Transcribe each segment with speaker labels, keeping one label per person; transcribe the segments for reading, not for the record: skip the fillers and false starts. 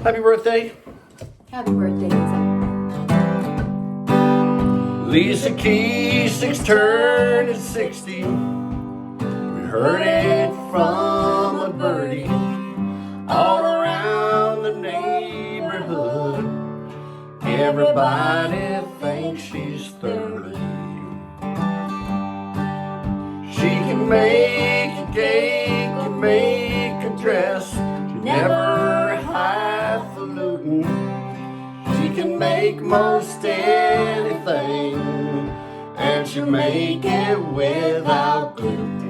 Speaker 1: Happy birthday.
Speaker 2: Happy birthday, Lyzsa.
Speaker 1: Lyzsa K, 6 turned at 60. We heard it from a birdie all around the neighborhood. Everybody thinks she's 30. She can make a cake, can make a dress. She never highfalutin. She can make most anything, and she'll make it without gluten.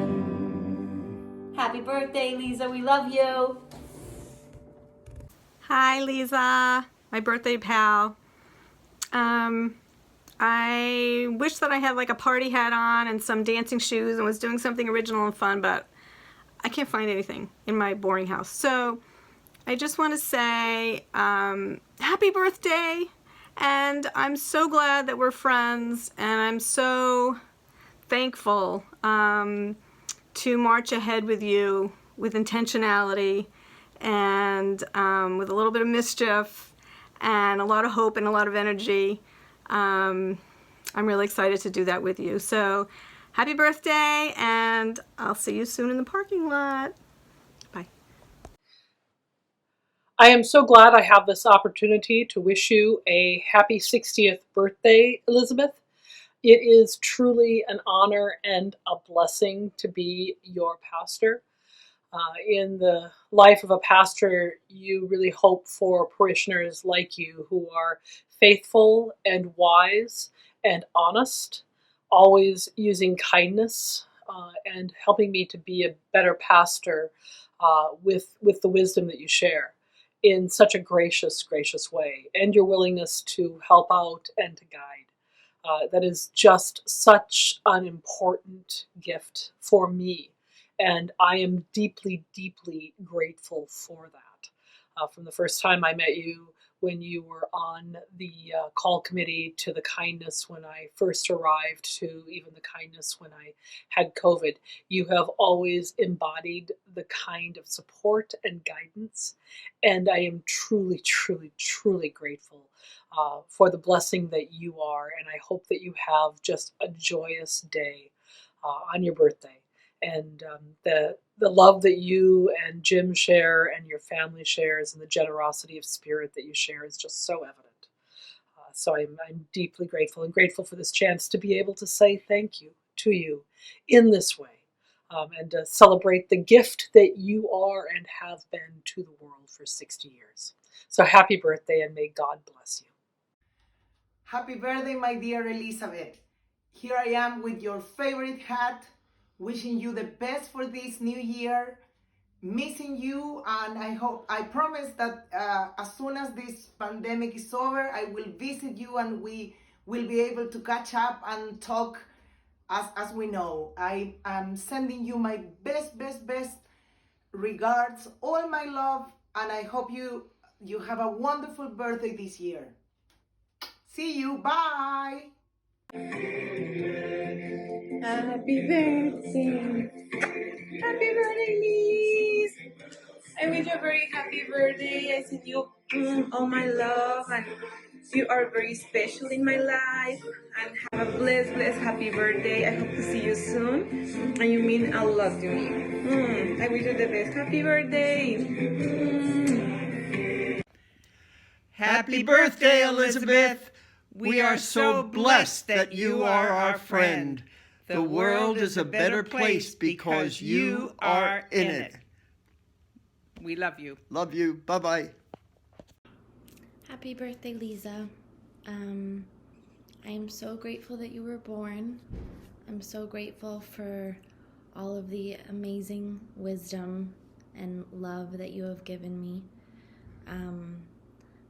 Speaker 2: Happy birthday, Lyzsa. We love you.
Speaker 3: Hi, Lyzsa, my birthday pal. I wish that I had like a party hat on and some dancing shoes and was doing something original and fun, but I can't find anything in my boring house. So I just want to say happy birthday, and I'm so glad that we're friends, and I'm so thankful to march ahead with you with intentionality and with a little bit of mischief and a lot of hope and a lot of energy. I'm really excited to do that with you. So happy birthday, and I'll see you soon in the parking lot. Bye.
Speaker 4: I am so glad I have this opportunity to wish you a happy 60th birthday, Elizabeth. It is truly an honor and a blessing to be your pastor. In the life of a pastor, you really hope for parishioners like you who are faithful and wise and honest, always using kindness and helping me to be a better pastor with the wisdom that you share in such a gracious, gracious way, and your willingness to help out and to guide. That is just such an important gift for me. And I am deeply, deeply grateful for that. From the first time I met you, when you were on the call committee, to the kindness when I first arrived, to even the kindness when I had COVID, you have always embodied the kind of support and guidance. And I am truly, truly, truly grateful for the blessing that you are. And I hope that you have just a joyous day on your birthday. And the love that you and Jim share and your family shares and the generosity of spirit that you share is just so evident. So I'm deeply grateful, and grateful for this chance to be able to say thank you to you in this way, and to celebrate the gift that you are and have been to the world for 60 years. So happy birthday, and may God bless you.
Speaker 5: Happy birthday, my dear Elizabeth. Here I am with your favorite hat, wishing you the best for this new year, missing you, and I promise that as soon as this pandemic is over, I will visit you and we will be able to catch up and talk as we know. I am sending you my best regards, all my love, and I hope you have a wonderful birthday this year. See you, bye!
Speaker 6: Happy birthday! Happy birthday, Liz! I wish you a very happy birthday. I send you all my love, and you are very special in my life. And have a blessed, happy birthday. I hope to see you soon. And you mean a lot to me. I wish you the best. Happy birthday!
Speaker 7: Happy birthday, Elizabeth! We are so blessed that you are our friend. The world is a better place because you are in it.
Speaker 8: We love you.
Speaker 7: Love you. Bye-bye.
Speaker 9: Happy birthday, Lyzsa. I am so grateful that you were born. I'm so grateful for all of the amazing wisdom and love that you have given me.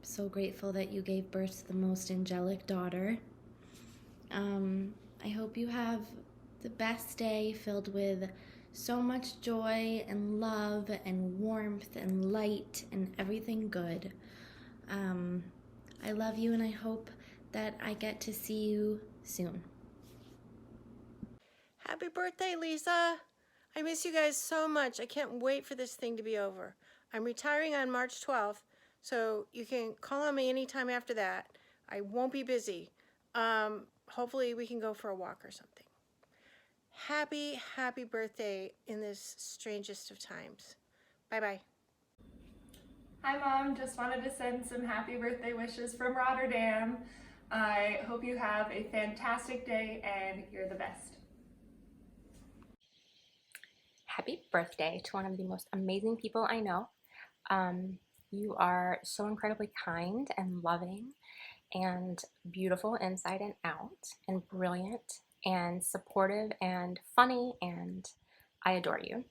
Speaker 9: So grateful that you gave birth to the most angelic daughter. I hope you have the best day filled with so much joy and love and warmth and light and everything good. I love you, and I hope that I get to see you soon.
Speaker 10: Happy birthday, Lyzsa! I miss you guys so much. I can't wait for this thing to be over. I'm retiring on March 12th, So you can call on me anytime after that. I won't be busy. Hopefully we can go for a walk or something. Happy birthday in this strangest of times. Bye-bye.
Speaker 11: Hi Mom, just wanted to send some happy birthday wishes from Rotterdam. I hope you have a fantastic day and you're the best.
Speaker 12: Happy birthday to one of the most amazing people I know. You are so incredibly kind and loving and beautiful inside and out and brilliant and supportive and funny, and I adore you.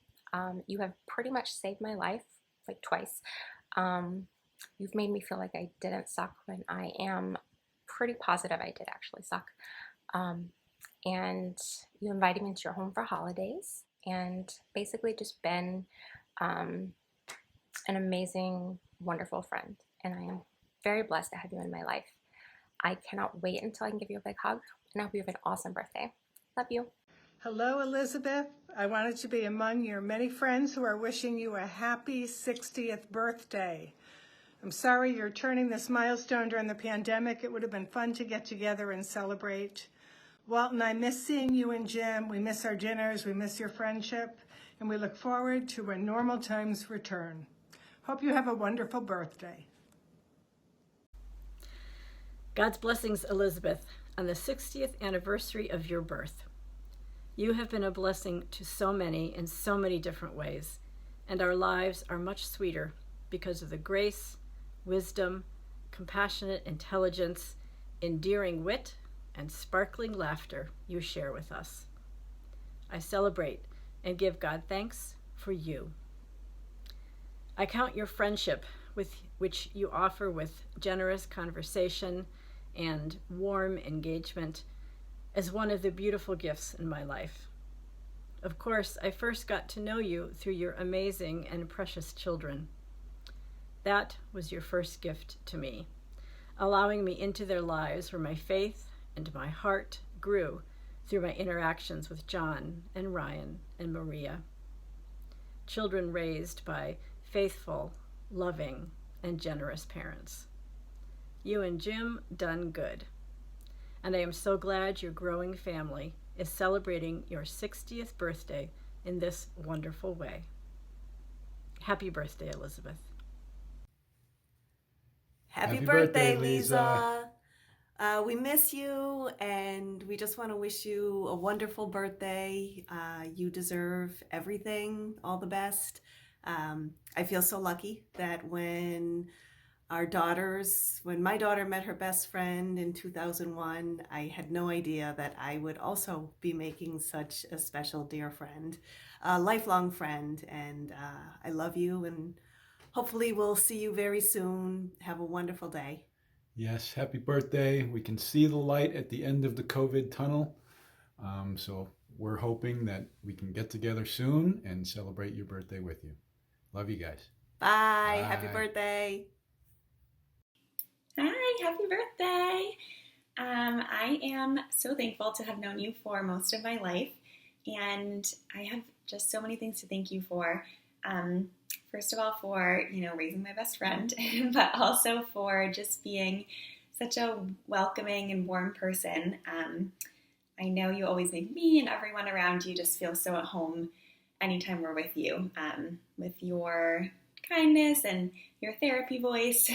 Speaker 12: You have pretty much saved my life like twice. You've made me feel like I didn't suck when I am pretty positive I did actually suck. And you invited me into your home for holidays and basically just been an amazing, wonderful friend. And I am very blessed to have you in my life. I cannot wait until I can give you a big hug, and I hope you have an awesome birthday. Love you.
Speaker 13: Hello, Elizabeth. I wanted to be among your many friends who are wishing you a happy 60th birthday. I'm sorry you're turning this milestone during the pandemic. It would have been fun to get together and celebrate. Walt and I miss seeing you and Jim. We miss our dinners. We miss your friendship. And we look forward to when normal times return. Hope you have a wonderful birthday.
Speaker 14: God's blessings, Elizabeth, on the 60th anniversary of your birth. You have been a blessing to so many in so many different ways, and our lives are much sweeter because of the grace, wisdom, compassionate intelligence, endearing wit, and sparkling laughter you share with us. I celebrate and give God thanks for you. I count your friendship, which you offer with generous conversation and warm engagement, as one of the beautiful gifts in my life. Of course, I first got to know you through your amazing and precious children. That was your first gift to me, allowing me into their lives where my faith and my heart grew through my interactions with John and Ryan and Maria. Children raised by faithful, loving, and generous parents. You and Jim done good. And I am so glad your growing family is celebrating your 60th birthday in this wonderful way. Happy birthday, Elizabeth.
Speaker 15: Happy birthday, Lyzsa. We miss you, and we just want to wish you a wonderful birthday. You deserve everything, all the best. I feel so lucky that when my daughter met her best friend in 2001, I had no idea that I would also be making such a special dear friend, a lifelong friend, and I love you, and hopefully we'll see you very soon. Have a wonderful day.
Speaker 16: Yes, happy birthday. We can see the light at the end of the COVID tunnel. So we're hoping that we can get together soon and celebrate your birthday with you. Love you guys.
Speaker 15: Bye.
Speaker 16: Bye.
Speaker 15: Happy birthday.
Speaker 17: Hi, happy birthday. I am so thankful to have known you for most of my life, and I have just so many things to thank you for. First of all, for raising my best friend, but also for just being such a welcoming and warm person. I know you always make me and everyone around you just feel so at home anytime we're with you, with your kindness and your therapy voice.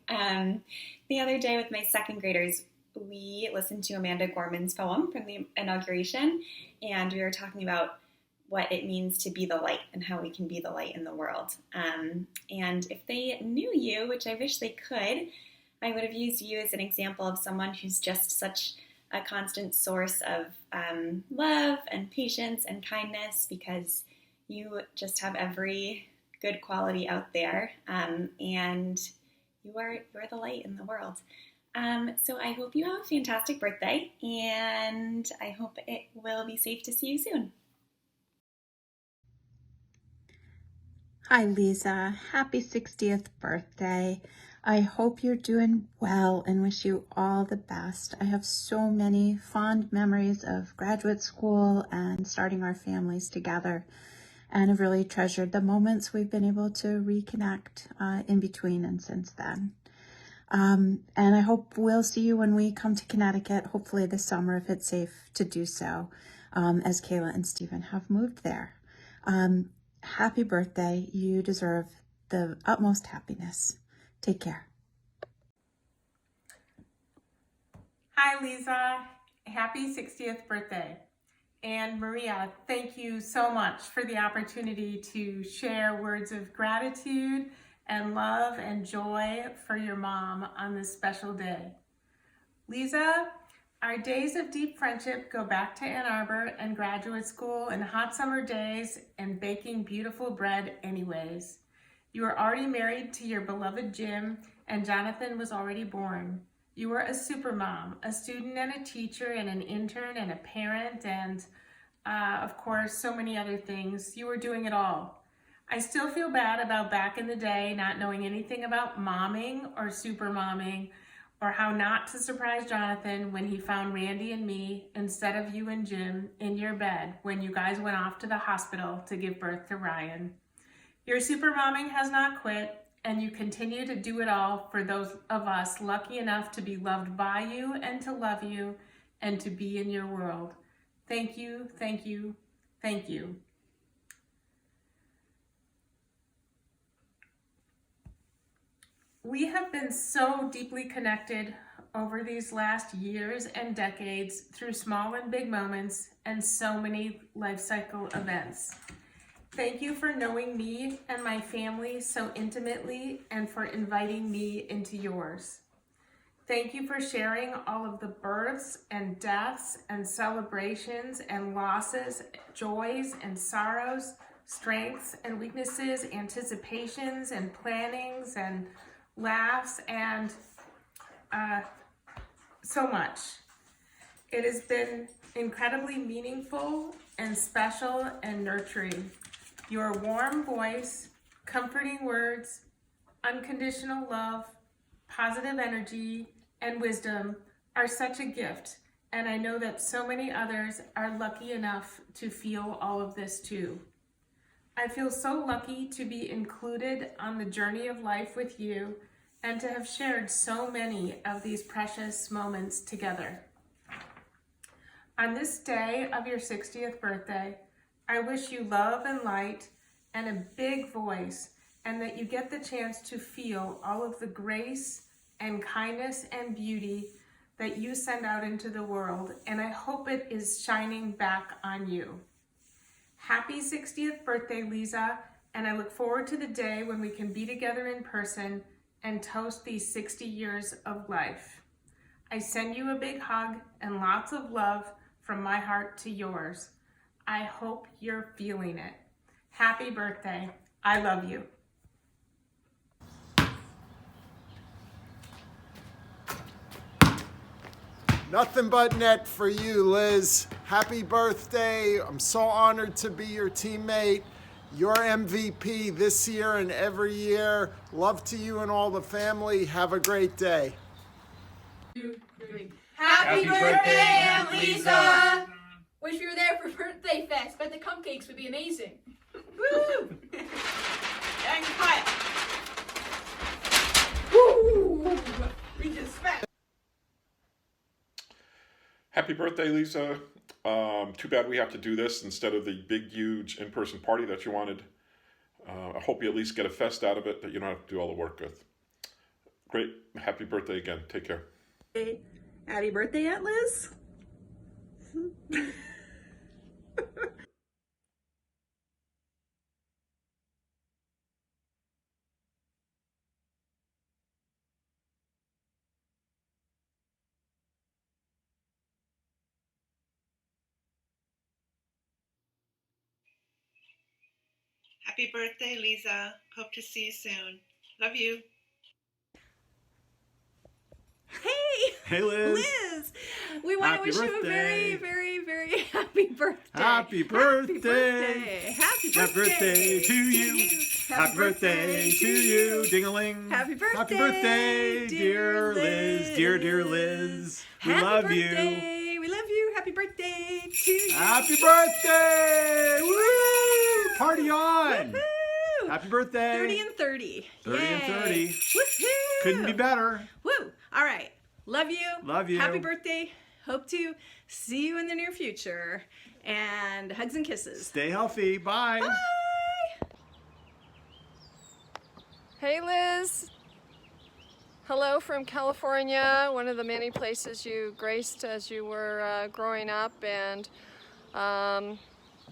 Speaker 17: The other day with my second graders, we listened to Amanda Gorman's poem from the inauguration, and we were talking about what it means to be the light and how we can be the light in the world. And if they knew you, which I wish they could, I would have used you as an example of someone who's just such a constant source of love and patience and kindness, because you just have every good quality out there, and you're the light in the world. So I hope you have a fantastic birthday, and I hope it will be safe to see you soon.
Speaker 18: Hi, Lyzsa. Happy 60th birthday. I hope you're doing well and wish you all the best. I have so many fond memories of graduate school and starting our families together. and have really treasured the moments we've been able to reconnect in between and since then. And I hope we'll see you when we come to Connecticut, hopefully this summer if it's safe to do so, as Kayla and Stephen have moved there. Happy birthday. You deserve the utmost happiness. Take care.
Speaker 10: Hi, Lyzsa. Happy 60th birthday. And Maria, thank you so much for the opportunity to share words of gratitude and love and joy for your mom on this special day. Lyzsa, our days of deep friendship go back to Ann Arbor and graduate school and hot summer days and baking beautiful bread anyways. You were already married to your beloved Jim, and Jonathan was already born. You were a super mom, a student and a teacher and an intern and a parent and, of course, so many other things. You were doing it all. I still feel bad about back in the day not knowing anything about momming or super momming or how not to surprise Jonathan when he found Randy and me instead of you and Jim in your bed when you guys went off to the hospital to give birth to Ryan. Your super momming has not quit, and you continue to do it all for those of us lucky enough to be loved by you and to love you and to be in your world. Thank you, thank you, thank you. We have been so deeply connected over these last years and decades through small and big moments and so many life cycle events. Thank you for knowing me and my family so intimately and for inviting me into yours. Thank you for sharing all of the births and deaths and celebrations and losses, joys and sorrows, strengths and weaknesses, anticipations and plannings and laughs and so much. It has been incredibly meaningful and special and nurturing. Your warm voice, comforting words, unconditional love, positive energy, and wisdom are such a gift, and I know that so many others are lucky enough to feel all of this too. I feel so lucky to be included on the journey of life with you and to have shared so many of these precious moments together. On this day of your 60th birthday, I wish you love and light and a big voice, and that you get the chance to feel all of the grace and kindness and beauty that you send out into the world, and I hope it is shining back on you. Happy 60th birthday, Lyzsa, and I look forward to the day when we can be together in person and toast these 60 years of life. I send you a big hug and lots of love from my heart to yours. I hope you're feeling it. Happy birthday. I love you.
Speaker 1: Nothing but net for you, Liz. Happy birthday. I'm so honored to be your teammate. Your MVP this year and every year. Love to you and all the family. Have a great day.
Speaker 2: Happy birthday, Aunt Lyzsa! Wish we were there for birthday fest. Bet the cupcakes would be amazing. Woo! And quiet. Woo! We just spent.
Speaker 19: Happy birthday, Lyzsa. Too bad we have to do this instead of the big, huge in-person party that you wanted. I hope you at least get a fest out of it that you don't have to do all the work with. Great. Happy birthday again. Take care.
Speaker 20: Happy birthday, Aunt Liz.
Speaker 6: Happy birthday, Lyzsa. Hope to see you soon. Love you.
Speaker 7: Hey, Liz.
Speaker 3: Liz, we want to wish you a very, very, very happy birthday.
Speaker 7: Happy birthday.
Speaker 3: Happy
Speaker 7: Happy birthday to you. Happy birthday to you. Ding-a-ling.
Speaker 3: Happy birthday.
Speaker 7: Happy birthday, dear Liz. Dear Liz. We love you.
Speaker 3: We love you. Happy birthday to you.
Speaker 7: Happy birthday. Woo! Party on!
Speaker 3: Woohoo!
Speaker 7: Happy birthday!
Speaker 3: 30 and 30.
Speaker 7: 30 and 30.
Speaker 3: Woohoo!
Speaker 7: Couldn't be better.
Speaker 3: Woo! All right. Love you.
Speaker 7: Love you.
Speaker 3: Happy birthday. Hope to see you in the near future. And hugs and kisses.
Speaker 7: Stay healthy. Bye.
Speaker 3: Bye.
Speaker 21: Hey, Liz. Hello from California, one of the many places you graced as you were growing up, and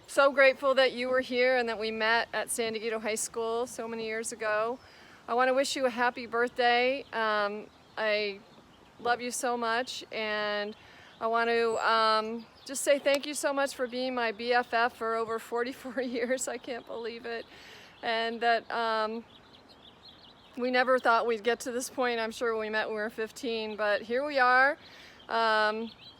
Speaker 21: so grateful that you were here and that we met at San Diego High School so many years ago. I want to wish you a happy birthday. I love you so much, and I want to just say thank you so much for being my BFF for over 44 years. I can't believe it. And that we never thought we'd get to this point. I'm sure when we met when we were 15, but here we are.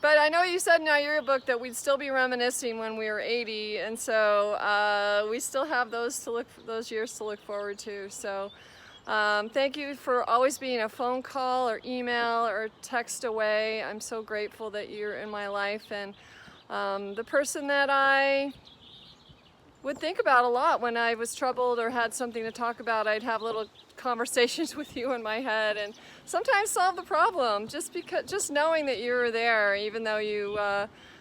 Speaker 21: But I know you said in our yearbook that we'd still be reminiscing when we were 80, and so we still have those years to look forward to. So thank you for always being a phone call or email or text away. I'm so grateful that you're in my life, and the person that I would think about a lot when I was troubled or had something to talk about. I'd have little conversations with you in my head and sometimes solve the problem just knowing that you were there, even though you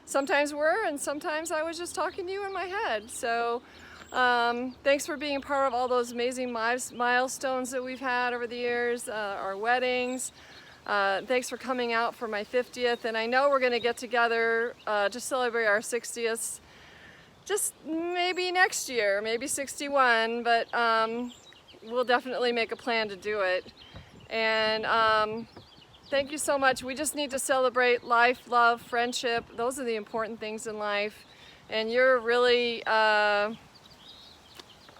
Speaker 21: sometimes were, and sometimes I was just talking to you in my head. So thanks for being part of all those amazing milestones that we've had over the years, our weddings. Thanks for coming out for my 50th, and I know we're going to get together to celebrate our 60th just maybe next year, maybe 61, but we'll definitely make a plan to do it. And thank you so much. We just need to celebrate life, love, friendship. Those are the important things in life, and you're really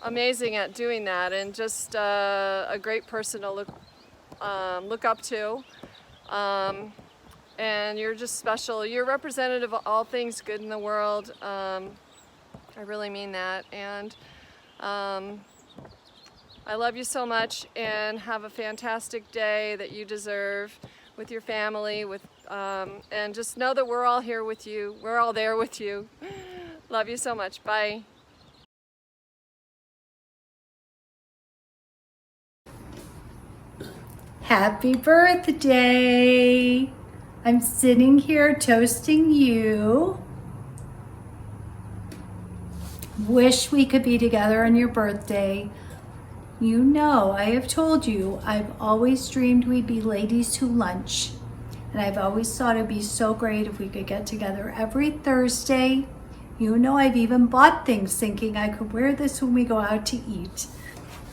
Speaker 21: amazing at doing that, and just a great person to look up to. And you're just special. You're representative of all things good in the world. I really mean that. And I love you so much, and have a fantastic day that you deserve with your family, and just know that we're all here with you. We're all there with you. Love you so much. Bye.
Speaker 22: Happy birthday! I'm sitting here toasting you. Wish we could be together on your birthday. You know, I have told you, I've always dreamed we'd be ladies who lunch. And I've always thought it'd be so great if we could get together every Thursday. You know, I've even bought things thinking I could wear this when we go out to eat,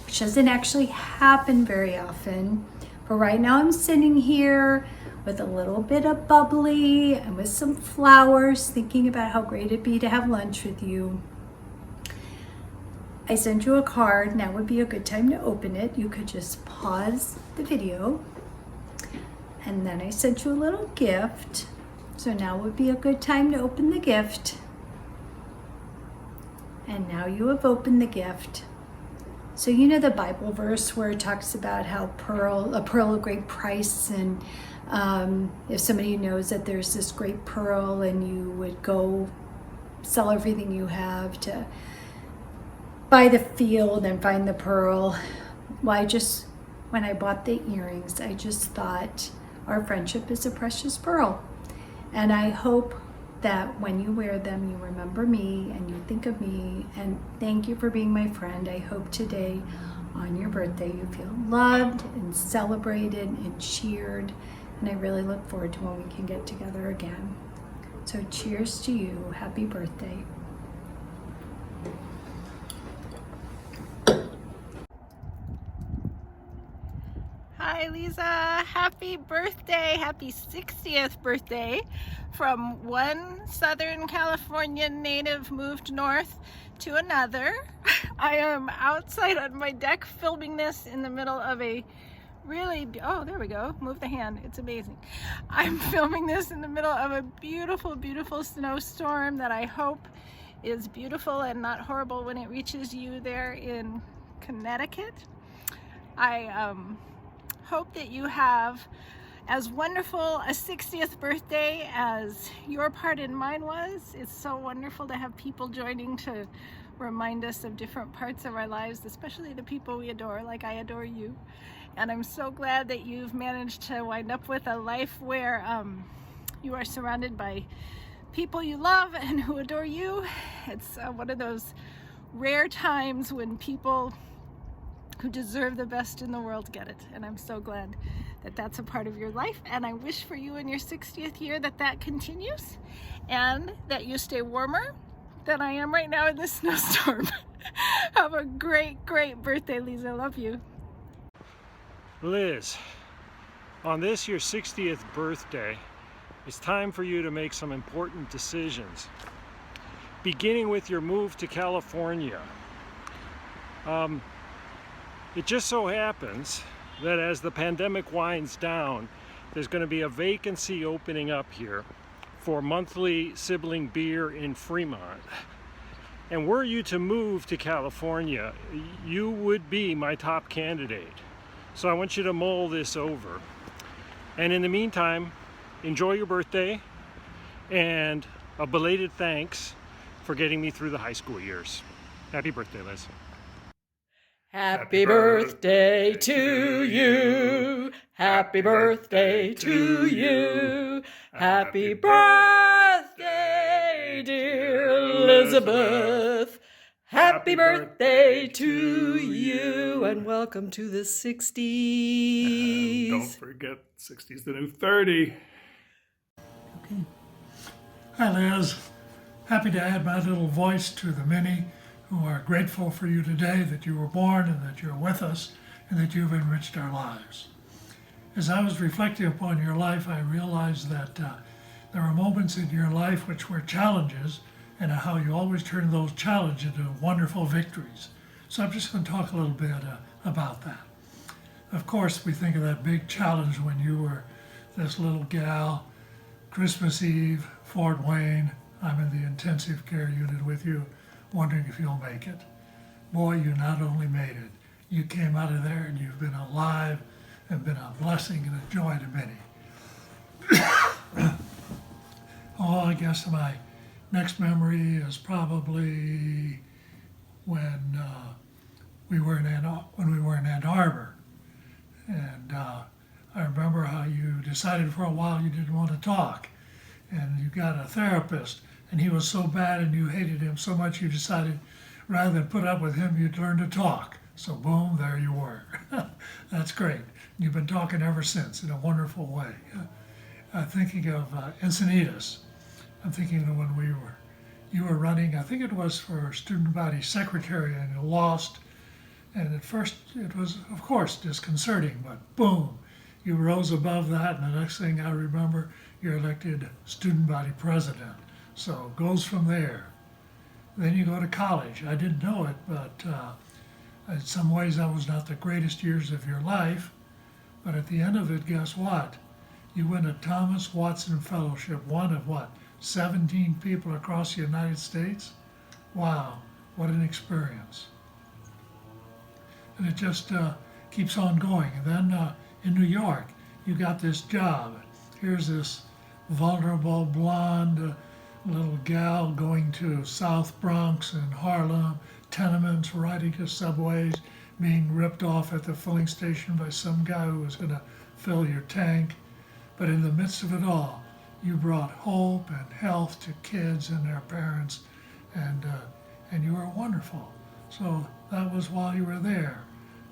Speaker 22: which doesn't actually happen very often. But right now I'm sitting here with a little bit of bubbly and with some flowers, thinking about how great it'd be to have lunch with you. I sent you a card. Now would be a good time to open it. You could just pause the video. And then I sent you a little gift. So now would be a good time to open the gift. And now you have opened the gift. So you know the Bible verse where it talks about how a pearl of great price, and if somebody knows that there's this great pearl and you would go sell everything you have to buy the field and find the pearl. Well, when I bought the earrings, I just thought our friendship is a precious pearl. And I hope that when you wear them, you remember me and you think of me, and thank you for being my friend. I hope today on your birthday you feel loved and celebrated and cheered, and I really look forward to when we can get together again. So cheers to you. Happy birthday.
Speaker 23: Hi, Lyzsa. Happy birthday. Happy 60th birthday. From one Southern California native moved north to another. I am outside on my deck filming this in the middle of a really, oh, there we go. Move the hand. It's amazing. I'm filming this in the middle of a beautiful, beautiful snowstorm that I hope is beautiful and not horrible when it reaches you there in Connecticut. I hope that you have as wonderful a 60th birthday as your part in mine was. It's so wonderful to have people joining to remind us of different parts of our lives, especially the people we adore, like I adore you. And I'm so glad that you've managed to wind up with a life where you are surrounded by people you love and who adore you. It's one of those rare times when people who deserve the best in the world get it, and I'm so glad that that's a part of your life, and I wish for you in your 60th year that that continues and that you stay warmer than I am right now in this snowstorm. Have a great birthday, Lyzsa. I love you.
Speaker 4: Liz, on this your 60th birthday, it's time for you to make some important decisions, beginning with your move to California. It just so happens that as the pandemic winds down, there's going to be a vacancy opening up here for monthly sibling beer in Fremont. And were you to move to California, you would be my top candidate. So I want you to mull this over. And in the meantime, enjoy your birthday, and a belated thanks for getting me through the high school years. Happy birthday, Liz.
Speaker 5: Happy birthday to you. Happy birthday to you. Happy birthday, dear Elizabeth. Happy birthday to you, and welcome to the 60s.
Speaker 8: And don't forget, 60's the new 30.
Speaker 24: Okay. Hi, Liz. Happy to add my little voice to the many who are grateful for you today, that you were born and that you're with us and that you've enriched our lives. As I was reflecting upon your life, I realized that there are moments in your life which were challenges, and how you always turn those challenges into wonderful victories. So I'm just going to talk a little bit about that. Of course, we think of that big challenge when you were this little gal, Christmas Eve, Fort Wayne, I'm in the intensive care unit with you, wondering if you'll make it. Boy, you not only made it, you came out of there and you've been alive and been a blessing and a joy to many. Oh, I guess my next memory is probably when we were in Ann Arbor, and I remember how you decided for a while you didn't want to talk, and you got a therapist, and he was so bad and you hated him so much you decided rather than put up with him you'd learn to talk. So boom, there you were. That's great. You've been talking ever since in a wonderful way. Thinking of Encinitas, I'm thinking of when you were running, I think it was for student body secretary, and you lost. And at first it was, of course, disconcerting, but boom, you rose above that, and the next thing I remember, you're elected student body president. So it goes from there. Then you go to college. I didn't know it, but in some ways that was not the greatest years of your life. But at the end of it, guess what? You win a Thomas Watson Fellowship, one of what, 17 people across the United States? Wow, what an experience. And it just keeps on going. And then in New York, you got this job. Here's this vulnerable, blonde little gal going to South Bronx and Harlem, tenements, riding to subways, being ripped off at the filling station by some guy who was going to fill your tank. But in the midst of it all, you brought hope and health to kids and their parents, and you were wonderful. So that was while you were there.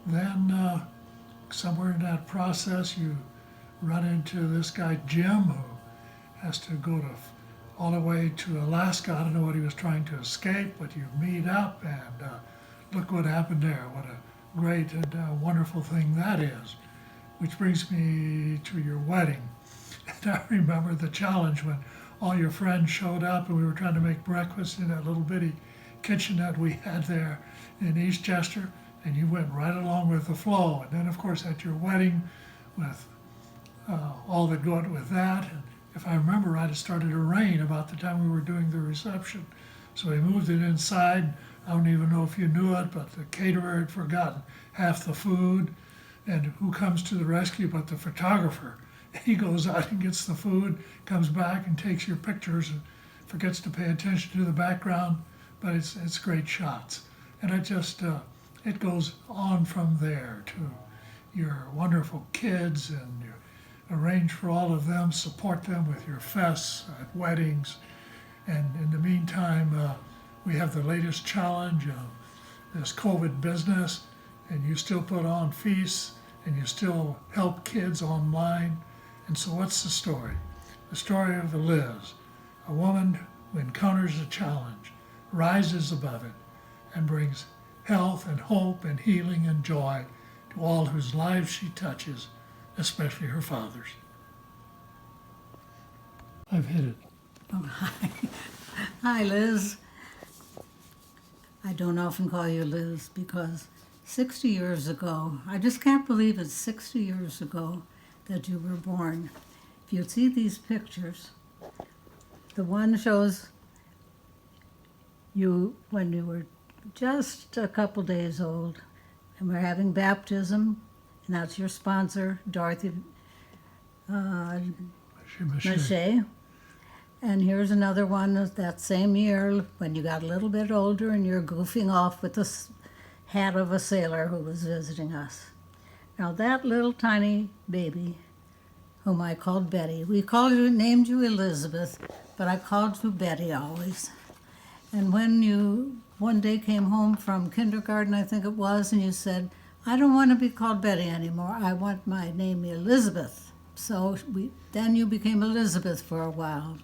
Speaker 24: Then somewhere in that process, you run into this guy Jim, who has to go all the way to Alaska. I don't know what he was trying to escape, but you meet up, and look what happened there. What a great and wonderful thing that is. Which brings me to your wedding. And I remember the challenge when all your friends showed up and we were trying to make breakfast in that little bitty kitchenette we had there in Eastchester, and you went right along with the flow. And then, of course, at your wedding, with all that went with that, and if I remember right, it started to rain about the time we were doing the reception. So we moved it inside. I don't even know if you knew it, but the caterer had forgotten half the food. And who comes to the rescue but the photographer? He goes out and gets the food, comes back and takes your pictures, and forgets to pay attention to the background. but it's great shots. And it just, it goes on from there to your wonderful kids, and you arrange for all of them, support them with your fests at weddings. And in the meantime, we have the latest challenge of this COVID business, and you still put on feasts, and you still help kids online. And so what's the story? The story of Liz, a woman who encounters a challenge, rises above it, and brings health and hope and healing and joy to all whose lives she touches, especially her father's. I've hit it.
Speaker 9: Oh, hi. Hi, Liz. I don't often call you Liz because 60 years ago, I just can't believe it's 60 years ago that you were born. If you see these pictures, the one shows you when you were just a couple days old, and we're having baptism, and that's your sponsor, Dorothy Mache. And here's another one of that same year when you got a little bit older and you're goofing off with the hat of a sailor who was visiting us. Now that little tiny baby, whom I called Betty, named you Elizabeth, but I called you Betty always. And when you one day came home from kindergarten, I think it was, and you said, I don't want to be called Betty anymore. I want my name Elizabeth. So then you became Elizabeth for a while.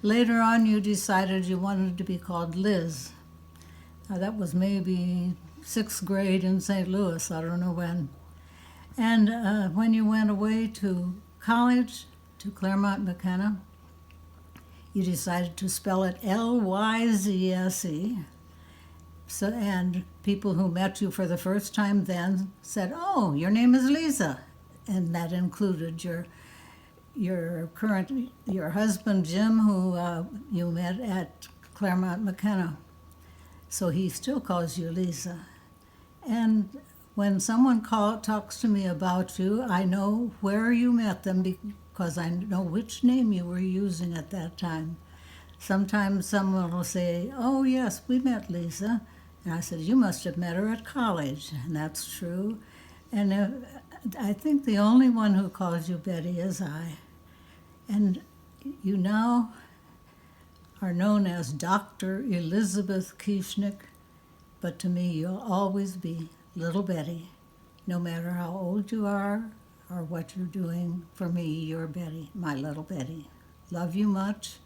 Speaker 9: Later on, you decided you wanted to be called Liz. Now, that was maybe 6th grade in St. Louis, I don't know when. And when you went away to college, to Claremont McKenna, you decided to spell it Lyzse. So, and people who met you for the first time then said, oh, your name is Lyzsa. And that included your husband, Jim, who you met at Claremont McKenna. So he still calls you Lyzsa. And when someone talks to me about you, I know where you met them because I know which name you were using at that time. Sometimes someone will say, oh yes, we met Lyzsa. And I said, you must have met her at college. And that's true. And I think the only one who calls you Betty is I. And you now are known as Dr. Elizabeth Kieschnick, but to me you'll always be Little Betty. No matter how old you are or what you're doing, for me, you're Betty, my little Betty. Love you much.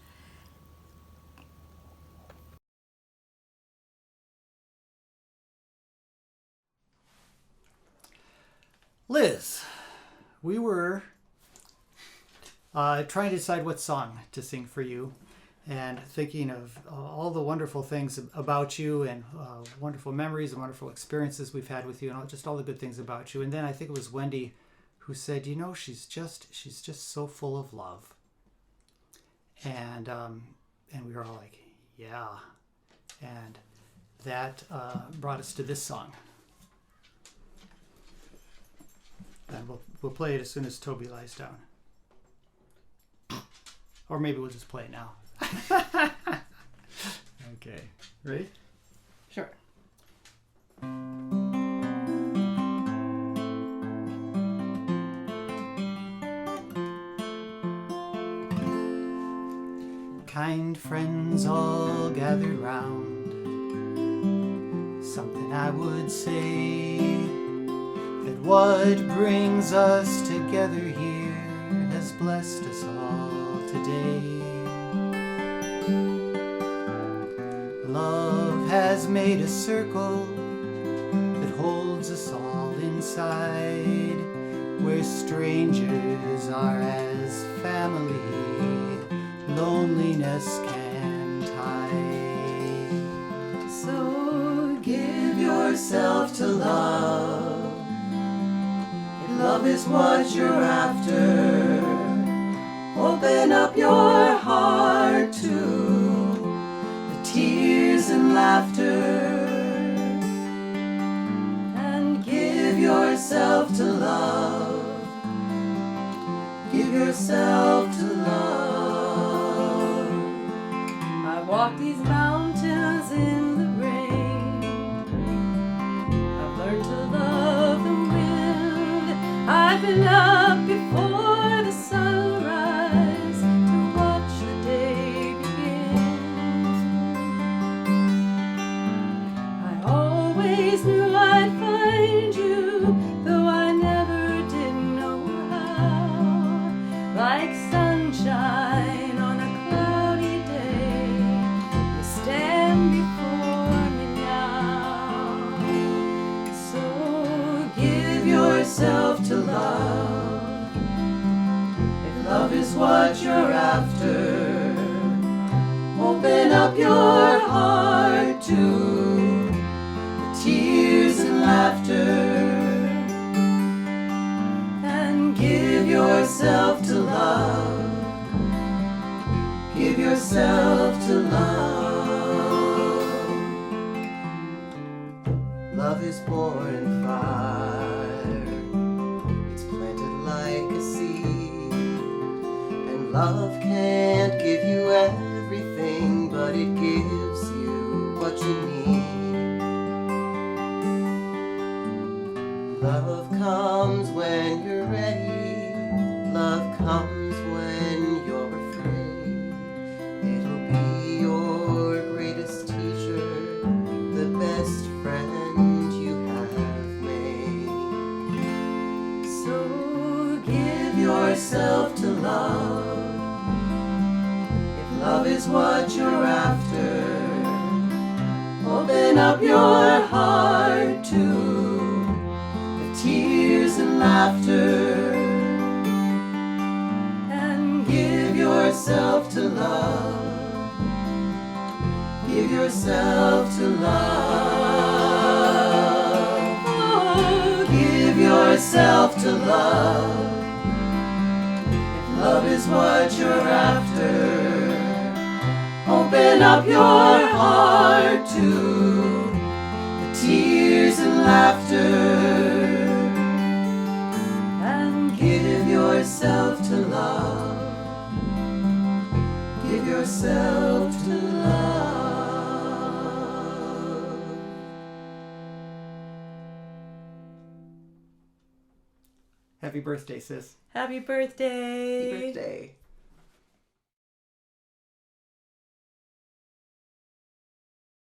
Speaker 11: Liz, we were trying to decide what song to sing for you, and thinking of all the wonderful things about you, and wonderful memories and wonderful experiences we've had with you, and just all the good things about you. And then I think it was Wendy who said, you know, she's just so full of love. And we were all like, yeah. And that brought us to this song. And we'll play it as soon as Toby lies down. Or maybe we'll just play it now. Okay. Ready?
Speaker 7: Sure.
Speaker 11: Kind friends all gathered round, something I would say, that what brings us together here has blessed us all today. Love has made a circle that holds us all inside, where strangers are as family, loneliness can't hide. So give yourself to love, if love is what you're after. Open up your heart to the tears and laughter, and give yourself to love, give yourself to love.
Speaker 9: I walk these mountains in
Speaker 5: Giving up before the sunrise to watch the day begin. I always knew I'd find you, though I never did know how. Like sunshine on a cloudy day, you stand before me now. So give yourself to love, if love is what you're after. Open up your heart to the tears and laughter, and give yourself to love. Give yourself to love.
Speaker 12: Love is born in fire, it's planted like a seed, and love can't give you everything, but it gives you what you need. Love comes when you're ready, love comes when you're afraid. It'll be your greatest teacher, the best friend you have made.
Speaker 5: So give yourself to love, if love is what you're after. Open up your heart to the tears and laughter, and give yourself to love. Give yourself to love. Oh, give yourself to love, if love is what you're after. Open up your heart to the tears and laughter, and give yourself to love. Give yourself to love.
Speaker 11: Happy birthday, sis.
Speaker 5: Happy birthday.
Speaker 11: Happy birthday.